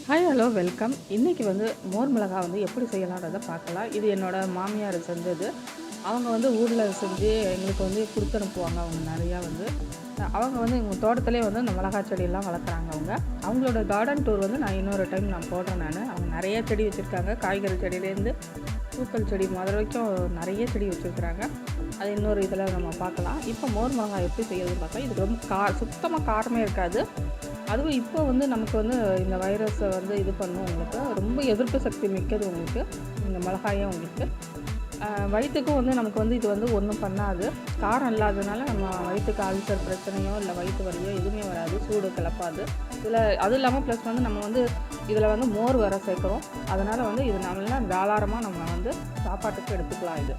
Hi hello welcome. இன்றைக்கி மோர் மிளகா எப்படி செய்யலான்றதை பார்க்கலாம். இது என்னோடய மாமியார் செஞ்சது. அவங்க ஊரில் செஞ்சு எங்களுக்கு கொடுத்து அனுப்புவாங்க. அவங்க நிறையா அவங்க எங்கள் தோட்டத்திலே இந்த மிளகா செடியெல்லாம் வளர்க்குறாங்க. அவங்களோட கார்டன் டூர் நான் இன்னொரு டைம் போடுறேன். அவங்க நிறைய செடி வச்சுருக்காங்க. காய்கறி செடியிலேருந்து பூக்கள் செடி முதல் வரைக்கும் நிறைய செடி வச்சுருக்குறாங்க. அது இன்னொரு இதில் நம்ம பார்க்கலாம். இப்போ மோர் மிளகா எப்படி செய்யறதுன்னு பார்க்கலாம். இது ரொம்ப சுத்தமாக காரமே இருக்காது. அதுவும் இப்போ நமக்கு இந்த வைரஸை இது பண்ணும். உங்களுக்கு ரொம்ப எதிர்ப்பு சக்தி மிக்கது உங்களுக்கு இந்த மிளகாயும். உங்களுக்கு வயிற்றுக்கும் நமக்கு இது ஒன்றும் பண்ணாது. காரம் இல்லாததுனால நம்ம வயிற்றுக்கு அல்சர் பிரச்சனையோ இல்லை வயிற்று வலியோ எதுவுமே வராது. சூடு கிளப்பாது. இதில் அதுவும் இல்லாமல் ப்ளஸ் நம்ம இதில் மோர் வர சேர்க்குறோம். அதனால் இது நல்லா தாராளமாக நம்ம சாப்பாட்டுக்கு எடுத்துக்கலாம். இது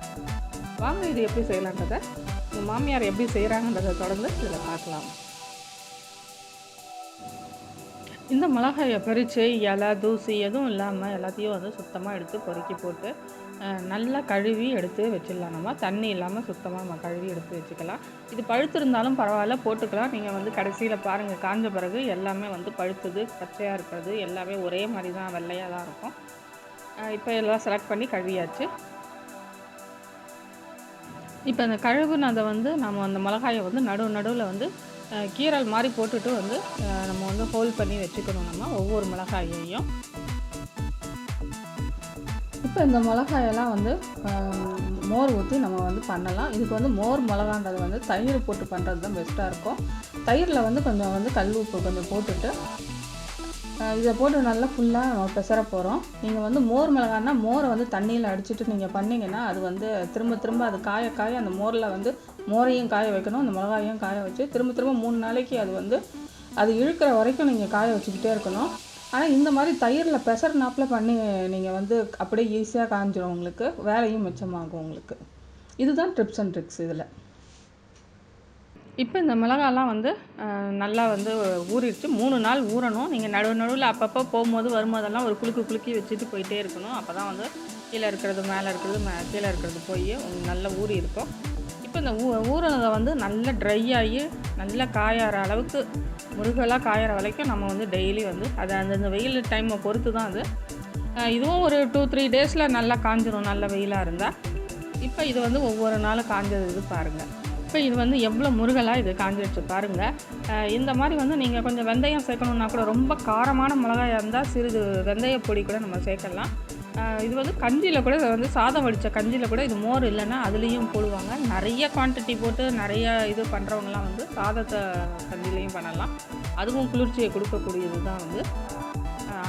வாங்க இது எப்படி செய்யலான்றதை எங்கள் மாமியார் எப்படி செய்கிறாங்கன்றதை தொடர்ந்து இதில் பார்க்கலாம். இந்த மிளகாயை பறித்து இலை தூசி எதுவும் இல்லாமல் எல்லாத்தையும் சுத்தமாக எடுத்து பொறுக்கி போட்டு நல்லா கழுவி எடுத்து வச்சிடலாம். நம்ம தண்ணி இல்லாமல் சுத்தமாக நம்ம கழுவி எடுத்து வச்சுக்கலாம். இது பழுத்திருந்தாலும் பரவாயில்ல, போட்டுக்கலாம். நீங்கள் கடைசியில் பாருங்கள், காஞ்ச பிறகு எல்லாமே பழுத்துது, பச்சையாக இருக்கிறது எல்லாமே ஒரே மாதிரி தான், வெள்ளையாக தான் இருக்கும். இப்போ எல்லாம் செலக்ட் பண்ணி கழுவியாச்சு. இப்போ அந்த கழுவுனதை நம்ம அந்த மிளகாயை நடுவில் கீரல் மாதிரி போட்டுட்டு நம்ம ஹோல் பண்ணி வச்சுக்கணும். நம்ம ஒவ்வொரு மிளகாயையும் இப்போ இந்த மிளகாயெல்லாம் மோர் ஊற்றி நம்ம பண்ணலாம். இதுக்கு மோர் மிளகான்றது தயிர் போட்டு பண்ணுறது தான் பெஸ்ட்டாக இருக்கும். தயிரில் கொஞ்சம் கல் உப்பு கொஞ்சம் போட்டுட்டு இதை போட்டு நல்லா ஃபுல்லாக நம்ம பெசர போகிறோம். நீங்கள் மோர் மிளகான்னா மோரை தண்ணியில் அடிச்சுட்டு நீங்கள் பண்ணிங்கன்னா அது திரும்ப திரும்ப அது காய அந்த மோரில் மோரையும் காய வைக்கணும், அந்த மிளகாயும் காய வச்சு திரும்ப 3 நாளைக்கு அது இழுக்கிற வரைக்கும் நீங்கள் காய வச்சுக்கிட்டே இருக்கணும். ஆனால் இந்த மாதிரி தயிரில் பெசர்னாப்பில் பண்ணி நீங்கள் அப்படியே ஈஸியாக காஞ்சிடும். உங்களுக்கு வேலையும் மிச்சமாகும். உங்களுக்கு இதுதான் டிப்ஸ் அண்ட் ட்ரிக்ஸ் இதில். இப்போ இந்த மிளகாலாம் நல்லா ஊறிடுச்சு. 3 நாள் ஊறணும். நீங்கள் நடுவில் அப்பப்போ போகும்போது வரும்போதெல்லாம் ஒரு குலுக்கி வச்சுட்டு போயிட்டே இருக்கணும். அப்போ தான் கீழே இருக்கிறது மேலே இருக்கிறது கீழே இருக்கிறது போய் நல்லா ஊறி இருக்கும். இப்போ இந்த ஊறினதை நல்லா ட்ரை ஆகி நல்லா காயாற அளவுக்கு முருகலாக காயிற வரைக்கும் நம்ம டெய்லி அதை அந்தந்த வெயில் டைமை பொறுத்து தான் அது. இதுவும் ஒரு 2-3 டேஸில் நல்லா காஞ்சிடும், நல்ல வெயிலாக இருந்தால். இப்போ இது ஒவ்வொரு நாளும் காஞ்சது இது பாருங்கள். இப்போ இது எவ்வளோ முருகலாக இது காஞ்சிடுச்சு பாருங்கள். இந்த மாதிரி நீங்கள் கொஞ்சம் வெந்தயம் சேர்க்கணுன்னா கூட, ரொம்ப காரமான மிளகாயாக இருந்தால் சிறிது வெந்தய பொடி கூட நம்ம சேர்க்கலாம். இது கஞ்சியில் கூட சாதம் வடித்த கஞ்சியில் கூட இது மோர் இல்லைன்னா அதுலேயும் போடுவாங்க. நிறைய குவான்டிட்டி போட்டு நிறைய இது பண்ணுறவங்களாம் சாதத்தை கஞ்சிலையும் பண்ணலாம். அதுவும் குளிர்ச்சியை கொடுக்கக்கூடியது தான்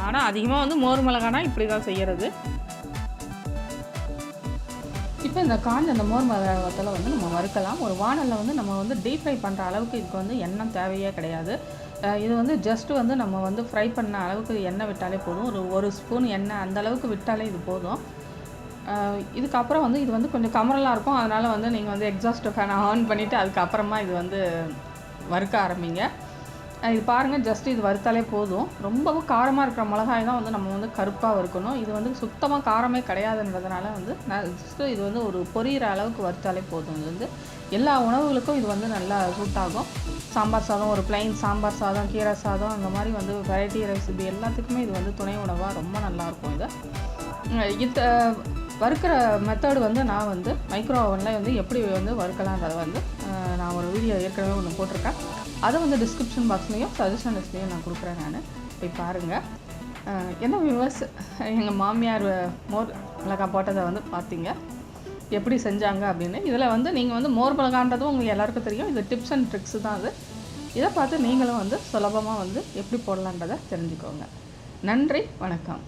ஆனால் அதிகமாக மோர் மிளகானா இப்படி தான் செய்கிறது. இப்போ இந்த காஞ்ச அந்த மோர் மிளகாத்தில் நம்ம வறுக்கலாம். ஒரு வானலில் நம்ம டீப் ஃப்ரை பண்ணுற அளவுக்கு இதுக்கு எண்ணெய் தேவையே கிடையாது. இது ஜஸ்ட்டு நம்ம ஃப்ரை பண்ண அளவுக்கு எண்ணெய் விட்டாலே போதும். ஒரு ஸ்பூன் எண்ணெய் அந்த அளவுக்கு விட்டாலே இது போதும். இதுக்கப்புறம் இது கொஞ்சம் கமரலாக இருக்கும். அதனால் நீங்கள் எக்ஸாஸ்ட் ஃபேனை ஆன் பண்ணிவிட்டு அதுக்கப்புறமா இது வறுக்க ஆரம்பிங்க. இது பாருங்கள், ஜஸ்ட் இது வறுத்தாலே போதும். ரொம்பவும் காரமாக இருக்கிற மிளகாய் தான் நம்ம கருப்பாக வறுக்கணும். இது சுத்தமாக காரமே கிடையாதுன்றதுனால நான் ஜஸ்ட்டு இது ஒரு பொரியிற அளவுக்கு வறுத்தாலே போதும். இது எல்லா உணவுகளுக்கும் இது நல்லா சூட் ஆகும். சாம்பார் சாதம், ஒரு பிளைன் சாம்பார் சாதம், கீரை சாதம், அந்த மாதிரி வெரைட்டி ரைஸ் இது எல்லாத்துக்குமே இது துணை உணவாக ரொம்ப நல்லாயிருக்கும். இது வறுக்கிற மெத்தடு நான் மைக்ரோ ஓவனில் எப்படி வறுக்கலான்றதை நான் ஒரு வீடியோ ஏற்கனவே ஒன்று போட்டிருக்கேன். அதை டிஸ்கிரிப்ஷன் பாக்ஸ்லேயும் சஜஷன் லிஸ்ட்லேயும் நான் கொடுக்குறேன். நான் போய் பாருங்கள். என்ன வியூவர்ஸ், எங்கள் மாமியார் மோர் மிளகாய் போட்டதை பார்த்தீங்க எப்படி செஞ்சாங்க அப்படின்னு. இதில் நீங்கள் மோர் மிளகான்றதும் உங்களுக்கு எல்லாருக்கும் தெரியும். இது டிப்ஸ் அண்ட் ட்ரிக்ஸு தான் அது. இதை பார்த்து நீங்களும் சுலபமாக எப்படி போடலான்றதை தெரிஞ்சுக்கோங்க. நன்றி, வணக்கம்.